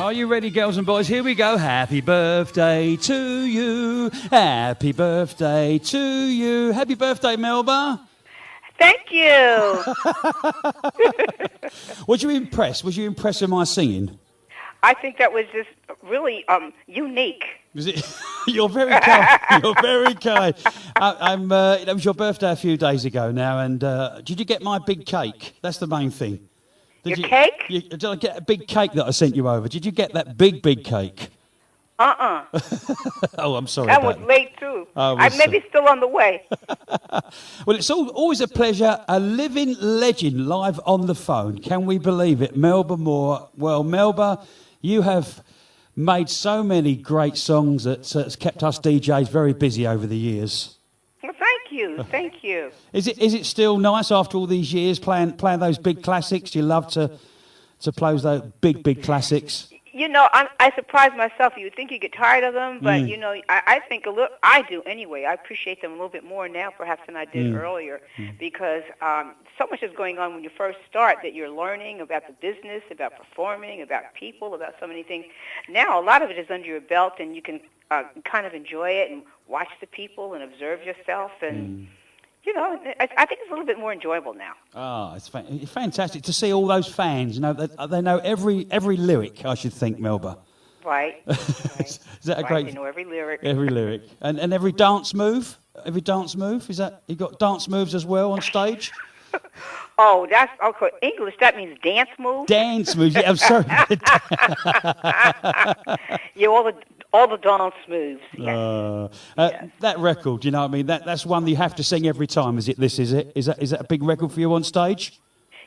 Are you ready, girls and boys? Here we go. Happy birthday to you. Happy birthday to you. Happy birthday, Melba. Thank you. Was you impressed? Was you impressed with my singing? I think that was just really unique. Was it? You're very kind. You're very kind. It was your birthday a few days ago now, and did you get my big cake? That's the main thing. Your cake? Did I get a big cake that I sent you over? Did you get that big cake? Oh, I'm sorry. That was late too. I maybe still on the way. Well, it's always a pleasure. A living legend live on the phone. Can we believe it? Melba Moore. Well, Melba, you have made so many great songs that's kept us DJs very busy over the years. Well, thank you. Thank you. Is it still nice after all these years playing those big classics? Do you love to play those big classics? You know, I surprise myself. You would think you get tired of them, but you know, I think a little. I do anyway. I appreciate them a little bit more now, perhaps, than I did earlier, because so much is going on when you first start that you're learning about the business, about performing, about people, about so many things. Now, a lot of it is under your belt, and you can kind of enjoy it and watch the people and observe yourself and. You know, I think it's a little bit more enjoyable now. Oh, it's fantastic to see all those fans. You know, they know every lyric, I should think, Melba. Right. Is that a great? They know every lyric. Every lyric, and every dance move. Every dance move. Is that you got dance moves as well on stage? Oh, that's okay. English. That means dance moves. Dance moves. Yeah, I'm sorry. Yeah, all the dance moves. Yes. Yes. That record, you know what I mean? That's one that you have to sing every time, is it? Is that a big record for you on stage?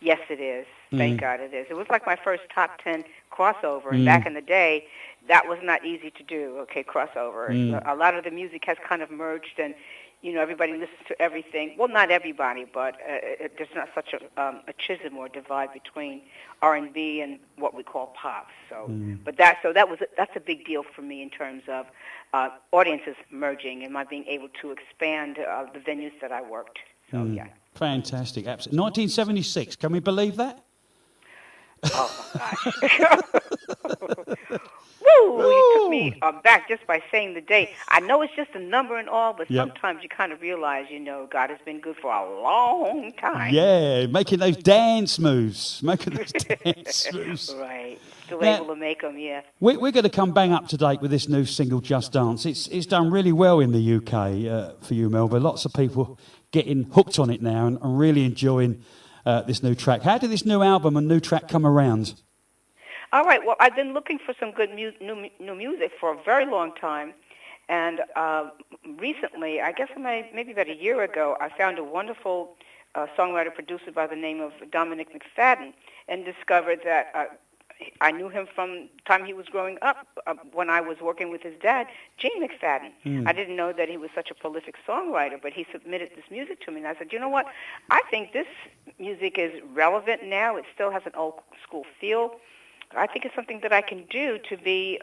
Yes, it is. Thank God it is. It was like my first top 10 crossover, and back in the day, that was not easy to do, okay, crossover. A lot of the music has kind of merged, and, you know, everybody listens to everything. Well, not everybody, but there's not such a schism or divide between R&B and what we call pop. So, but that's a big deal for me in terms of audiences merging and my being able to expand the venues that I worked. So yeah, fantastic, absolutely. 1976, can we believe that? Oh my gosh. Woo! You took me back just by saying the date. I know it's just a number and all, but sometimes you kind of realize, you know, God has been good for a long time. Yeah, making those dance moves. Right. Still able to make them, yeah. We're going to come bang up to date with this new single, Just Dance. It's done really well in the UK for you, Melba. Lots of people getting hooked on it now and really enjoying this new track. How did this new album and new track come around? All right. Well, I've been looking for some good new music for a very long time, and recently, I guess maybe about a year ago, I found a wonderful songwriter producer by the name of Dominic McFadden, and discovered that I knew him from the time he was growing up when I was working with his dad, Gene McFadden. I didn't know that he was such a prolific songwriter, but he submitted this music to me, and I said, you know what? I think this music is relevant now. It still has an old school feel. I think it's something that I can do to be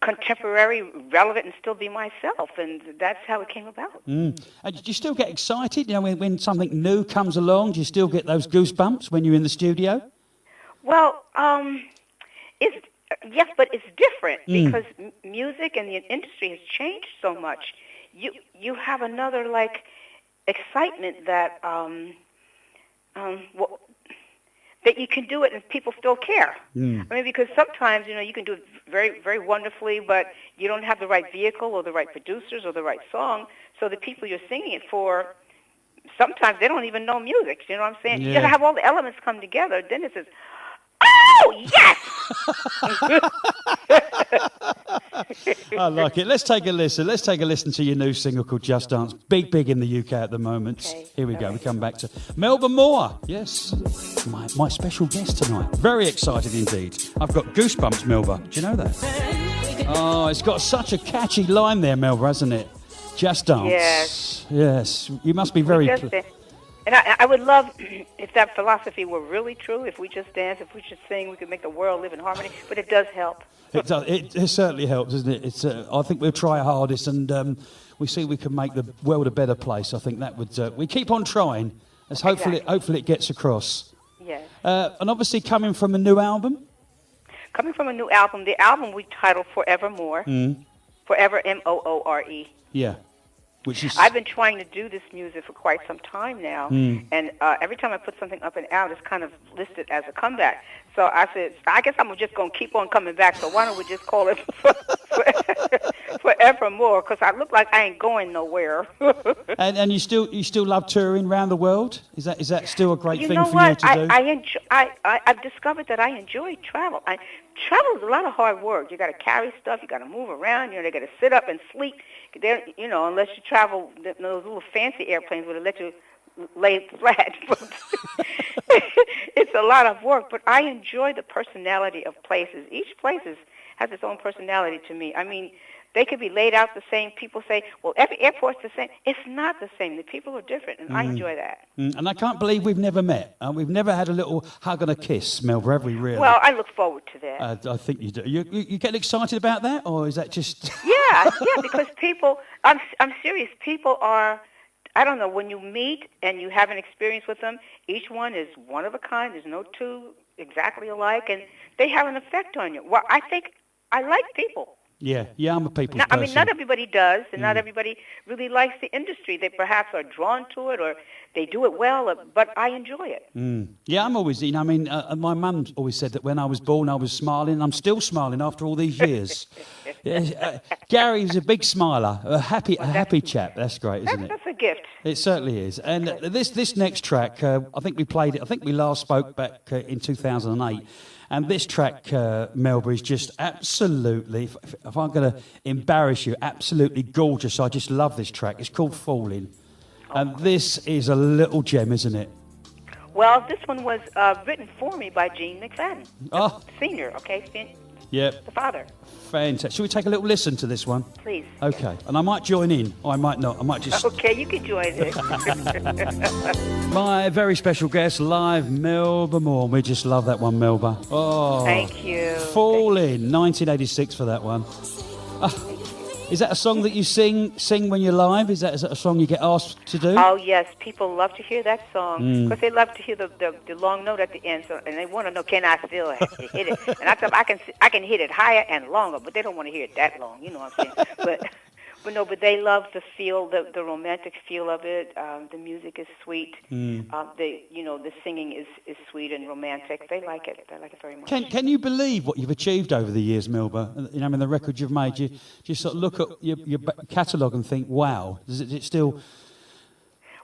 contemporary, relevant, and still be myself, and that's how it came about. Do you still get excited, you know, when something new comes along? Do you still get those goosebumps when you're in the studio? Well, yes, but it's different because music and the industry has changed so much. You have another excitement that that you can do it and people still care. I mean, because sometimes, you know, you can do it very, very wonderfully, but you don't have the right vehicle or the right producers or the right song, so the people you're singing it for, sometimes they don't even know music, you know what I'm saying? Yeah. You got to have all the elements come together, then it says, oh, yes! I like it. Let's take a listen. Let's take a listen to your new single called Just Dance. Big in the UK at the moment. Okay. Here we go. We come back to Melba Moore. Yes, my special guest tonight. Very excited indeed. I've got goosebumps, Melba. Do you know that? Oh, it's got such a catchy line there, Melba, hasn't it? Just Dance. Yes. Yes. You must be very... And I would love if that philosophy were really true, if we just dance, if we just sing, we could make the world live in harmony. But it does help. It does. It certainly helps, doesn't it? It's. I think we'll try our hardest, and we see we can make the world a better place. I think that would. We keep on trying, as hopefully it gets across. Yes. And obviously coming from a new album. coming from a new album. The album we titled Forevermore. Forever, Moore. Yeah. Which is... I've been trying to do this music for quite some time now, and every time I put something up and out, it's kind of listed as a comeback. So I said, I guess I'm just going to keep on coming back, so why don't we just call it Forevermore, because I look like I ain't going nowhere. and you still love touring around the world? Is that still a great thing for you to do? I've discovered that I enjoy travel. Travel is a lot of hard work. You got to carry stuff. You got to move around. They got to sit up and sleep. Unless you travel those little fancy airplanes where they let you lay flat. It's a lot of work, but I enjoy the personality of places. Each place has its own personality to me. I mean, they could be laid out the same. People say, well, every airport's the same. It's not the same. The people are different, and I enjoy that. And I can't believe we've never met. We've never had a little hug and a kiss, Melba, have we really? Well, I look forward to that. I think you do. You get excited about that, or is that just... Yeah, because people, I'm serious. People are, I don't know, when you meet and you have an experience with them, each one is one of a kind. There's no two exactly alike, and they have an effect on you. Well, I think I like people. Yeah, I'm a people's person. I mean, not everybody does, and not everybody really likes the industry. They perhaps are drawn to it, or they do it well, but I enjoy it. Yeah, I'm always, my mum always said that when I was born, I was smiling. I'm still smiling after all these years. Gary's a big smiler, a happy chap. That's great, isn't it? That's a gift. It certainly is. And this next track, I think we played it. I think we last spoke back in 2008. And this track, Melba, is just absolutely, if I'm going to embarrass you, absolutely gorgeous. I just love this track. It's called Falling. And this is a little gem, isn't it? Well, this one was written for me by Gene McFadden, senior, okay? Yep. The father. Fantastic. Should we take a little listen to this one? Please. Okay. And I might join in, or I might not. I might just... Okay, you can join in. My very special guest live, Melba Moore. We just love that one, Melba. Oh. Thank you. Falling, 1986 for that one. Is that a song that you sing when you're live? Is that a song you get asked to do? Oh, yes. People love to hear that song because they love to hear the long note at the end, and they want to know, can I still hit it? And I tell them, I can hit it higher and longer, but they don't want to hear it that long. You know what I'm saying? But they love the feel, the romantic feel of it. The music is sweet. The singing is sweet and romantic. They like it. They like it very much. Can you believe what you've achieved over the years, Melba? The records you've made. You just sort of look at your catalogue and think, wow. Is it still?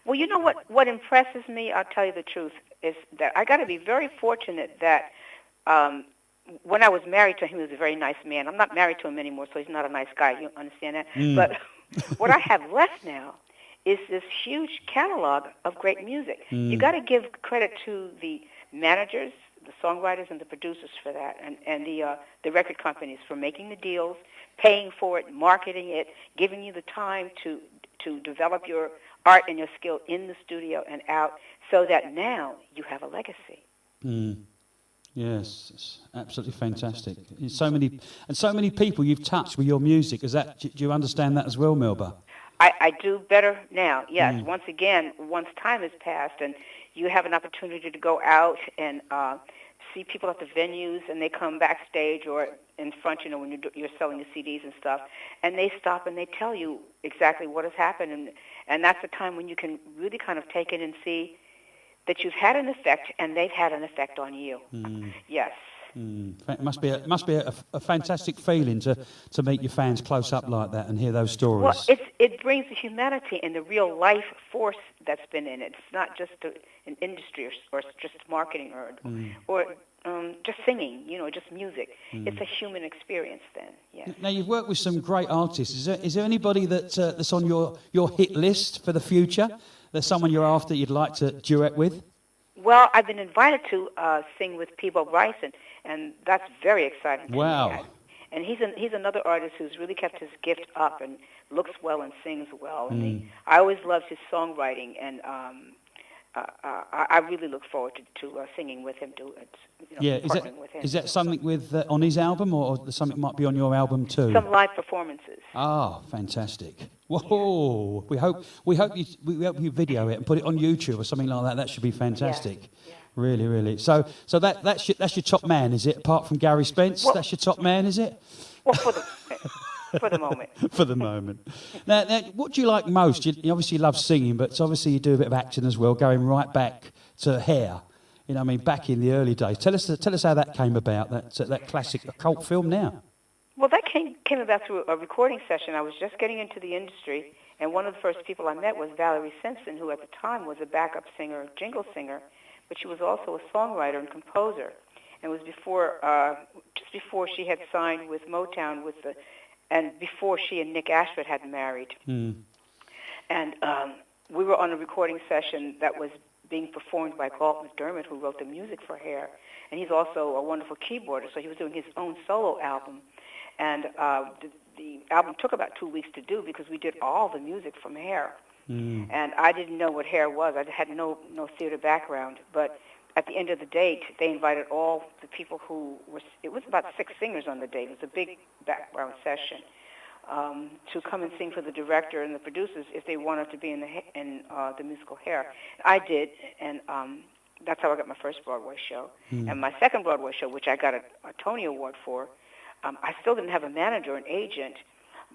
Well, you know what impresses me. I'll tell you the truth is that I got to be very fortunate that. When I was married to him, he was a very nice man. I'm not married to him anymore, so he's not a nice guy. You understand that? But what I have left now is this huge catalog of great music. You got to give credit to the managers, the songwriters, and the producers for that, and the record companies for making the deals, paying for it, marketing it, giving you the time to develop your art and your skill in the studio and out, so that now you have a legacy. Yes, it's absolutely fantastic. So many people you've touched with your music. Do you understand that as well, Melba? I do better now, yes. Once again, once time has passed and you have an opportunity to go out and see people at the venues, and they come backstage or in front, when you're selling the CDs and stuff, and they stop and they tell you exactly what has happened. And that's the time when you can really kind of take it and see that you've had an effect, and they've had an effect on you. Yes. It must be a fantastic feeling to meet your fans close up like that and hear those stories. Well, it brings the humanity and the real life force that's been in it. It's not just an industry or just marketing or just singing, just music. It's a human experience then, yes. Now, you've worked with some great artists. Is there anybody that's on your hit list for the future? There's someone you're after you'd like to duet with? Well, I've been invited to sing with Peebo Bryson, and that's very exciting. Wow. Me. And he's another artist who's really kept his gift up and looks well and sings well. And I always loved his songwriting, and I really look forward to singing with him, partnering with him. Is that something on his album, or something might be on your album too? Some live performances. Oh, fantastic! Whoa! We hope you video it and put it on YouTube or something like that. That should be fantastic. Yeah. Really, really. So that's your top man, is it? Apart from Gary Spence, Well, that's your top man, is it? well, for the moment. For the moment. Now, what do you like most? You obviously love singing, but obviously you do a bit of acting as well, going right back to Hair. You know, I mean, back in the early days. Tell us how that came about. That classic cult film now. Well, that came about through a recording session. I was just getting into the industry, and one of the first people I met was Valerie Simpson, who at the time was a backup singer, jingle singer, but she was also a songwriter and composer. And it was just before she had signed with Motown, and before she and Nick Ashford had married. Mm. And we were on a recording session that was being performed by Galt McDermott, who wrote the music for Hair. And he's also a wonderful keyboarder, so he was doing his own solo album. And the album took about 2 weeks to do because we did all the music from Hair. Mm. And I didn't know what Hair was. I had no theater background. But at the end of the date, they invited all the people it was about 6 singers on the date. It was a big background session, to come and sing for the director and the producers if they wanted to be in the musical Hair. I did, and that's how I got my first Broadway show. Mm. And my second Broadway show, which I got a Tony Award for, I still didn't have a manager or an agent,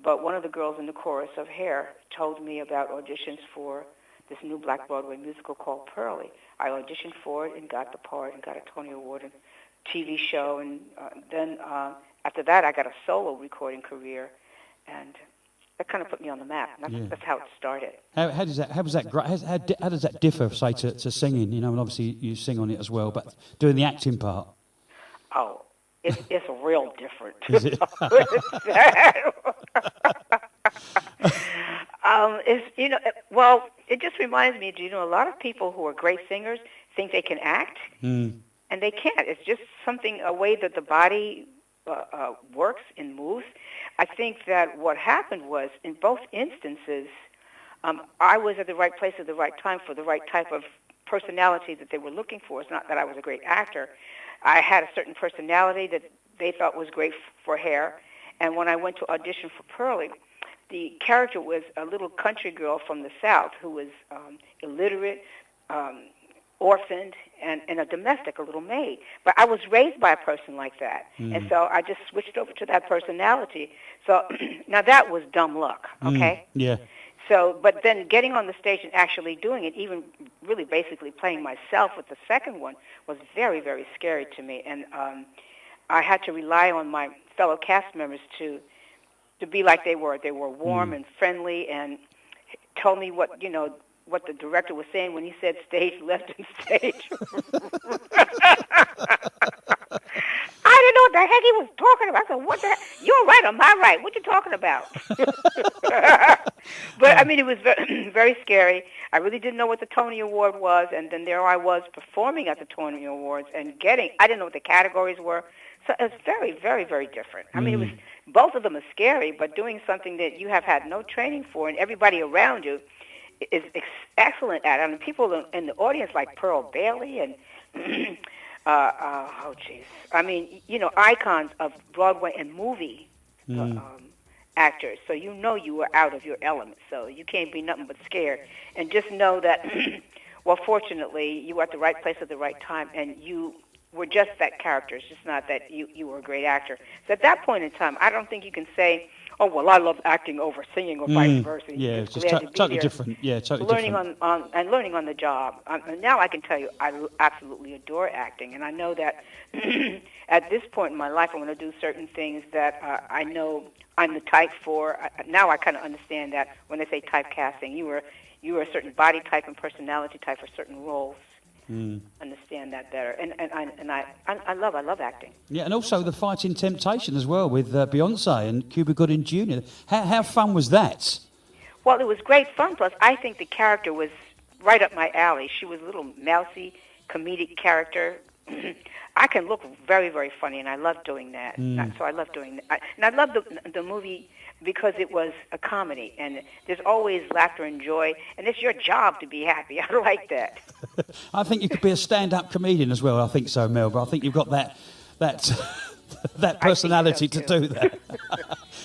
but one of the girls in the chorus of Hair told me about auditions for this new Black Broadway musical called Pearlie. I auditioned for it and got the part and got a Tony Award and TV show. And then after that, I got a solo recording career, and that kind of put me on the map. That's how it started. How does that differ, say, to singing? You know, and obviously you sing on it as well, but doing the acting part. Oh, it's real different. Is it? It just reminds me, a lot of people who are great singers think they can act, and they can't. It's just a way that the body works and moves. I think that what happened was, in both instances, I was at the right place at the right time for the right type of personality that they were looking for. It's not that I was a great actor. I had a certain personality that they thought was great for Hair, and when I went to audition for Pearlie, the character was a little country girl from the South who was illiterate, orphaned, and a domestic, a little maid. But I was raised by a person like that, and so I just switched over to that personality. So now that was dumb luck, okay? Yeah. So, but then getting on the stage and actually doing it, even really basically playing myself with the second one, was very, very scary to me. And I had to rely on my fellow cast members to be like they were. They were warm and friendly and told me what the director was saying when he said stage left and stage. I didn't know what the heck he was talking about. I said, what the heck? You're right, am I right? What you talking about? But, I mean, it was very, very scary. I really didn't know what the Tony Award was, and then there I was performing at the Tony Awards and I didn't know what the categories were. So it was very, very, very different. I mean, both of them are scary, but doing something that you have had no training for and everybody around you is excellent at it. I mean, people in the audience like Pearl Bailey and, I mean, icons of Broadway and movie actors. So you were out of your element. So you can't be nothing but scared. And just know that, well, fortunately, you were at the right place at the right time, and you were just that character. It's just not that you were a great actor. So at that point in time, I don't think you can say, oh, well, I love acting over singing or vice versa. Yeah, it's just totally different. Yeah, totally different. Learning on the job. Now I can tell you I absolutely adore acting, and I know that at this point in my life, I want to do certain things that I know I'm the type for. Now I kind of understand that when they say typecasting, you were a certain body type and personality type for certain roles. Understand that better, and I love acting. Yeah, and also the Fighting Temptation as well with Beyonce and Cuba Gooding Jr. How fun was that? Well, it was great fun. Plus, I think the character was right up my alley. She was a little mousy, comedic character. I can look very, very funny, and I love doing that. So I love doing that. And I love the movie because it was a comedy, and there's always laughter and joy, and it's your job to be happy. I like that. I think you could be a stand-up comedian as well. I think so, Melba. I think you've got that personality to do that.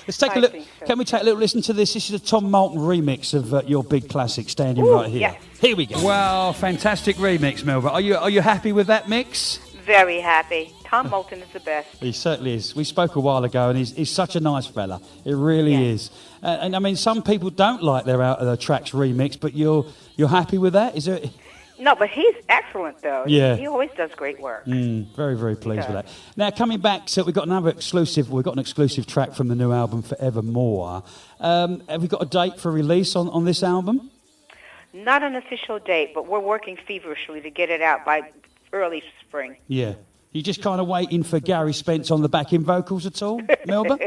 Let's take I a look. think so. Can we take a little listen to this? This is a Tom Moulton remix of your big classic, Standing Ooh, Right Here. yes. Here we go. Wow, fantastic remix, Melba. Are you happy with that mix? Very happy. Tom Moulton is the best. He certainly is. We spoke a while ago, and he's such a nice fella. It really is. And I mean, some people don't like their tracks remixed, but you're happy with that? Is there? No, but he's excellent, though. Yeah. He always does great work. Very, very pleased with that. Now, coming back, so we've got an exclusive track from the new album, Forevermore. Have we got a date for release on this album? Not an official date, but we're working feverishly to get it out by early spring. Yeah. You just kind of waiting for Gary Spence on the backing vocals at all, Melba?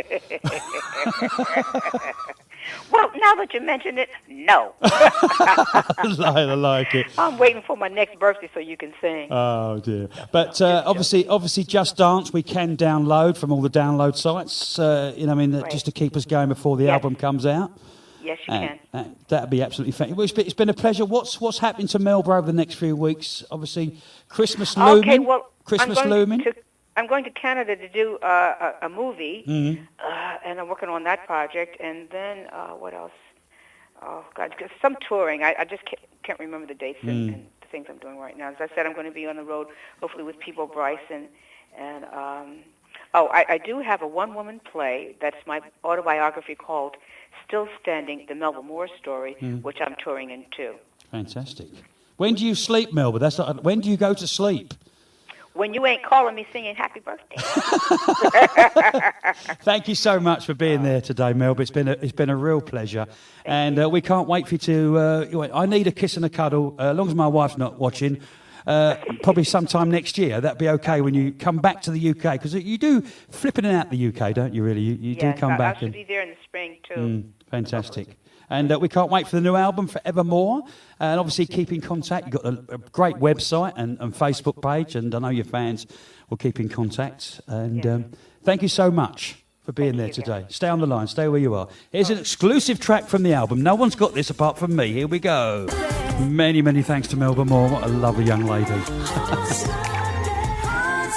Well, now that you mention it, no. I like it. I'm waiting for my next birthday so you can sing. Oh, dear. But obviously, Just Dance we can download from all the download sites, Right. just to keep us going before the album comes out. Yes, you can. That'd be absolutely fantastic. Well, it's been a pleasure. What's happening to Melba over the next few weeks? Obviously, Christmas looming. Okay, well, Christmas looming. I'm going to Canada to do a movie, and I'm working on that project. And then what else? Oh God, some touring. I just can't remember the dates and the things I'm doing right now. As I said, I'm going to be on the road, hopefully with Peebo Bryce and I do have a one-woman play that's my autobiography called Still Standing, the Melba Moore story, which I'm touring in too. Fantastic. When do you sleep, Melba? When do you go to sleep? When you ain't calling me singing happy birthday. Thank you so much for being there today, Melba. It's been a real pleasure, and we can't wait for you to. I need a kiss and a cuddle. As long as my wife's not watching. Probably sometime next year. That'd be okay when you come back to the UK, because you do flipping in out the UK, don't you? Really, you do come back. I should be there in the spring too. Fantastic. And we can't wait for the new album, Forevermore. And obviously keep in contact. You've got a great website and Facebook page, and I know your fans will keep in contact. And thank you so much for being there today. Stay on the line. Stay where you are. Here's an exclusive track from the album. No one's got this apart from me. Here we go. Many, many thanks to Melba Moore. What a lovely young lady.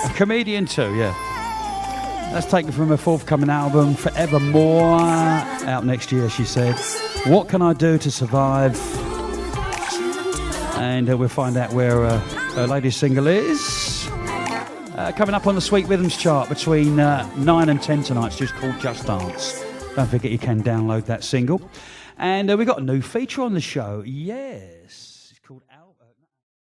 A comedian too, yeah. That's taken from her forthcoming album, Forevermore, out next year, she said. What can I do to survive? And we'll find out where her latest single is. Coming up on the Sweet Rhythms chart between 9 and 10 tonight. It's just called Just Dance. Don't forget you can download that single. And we've got a new feature on the show. Yes.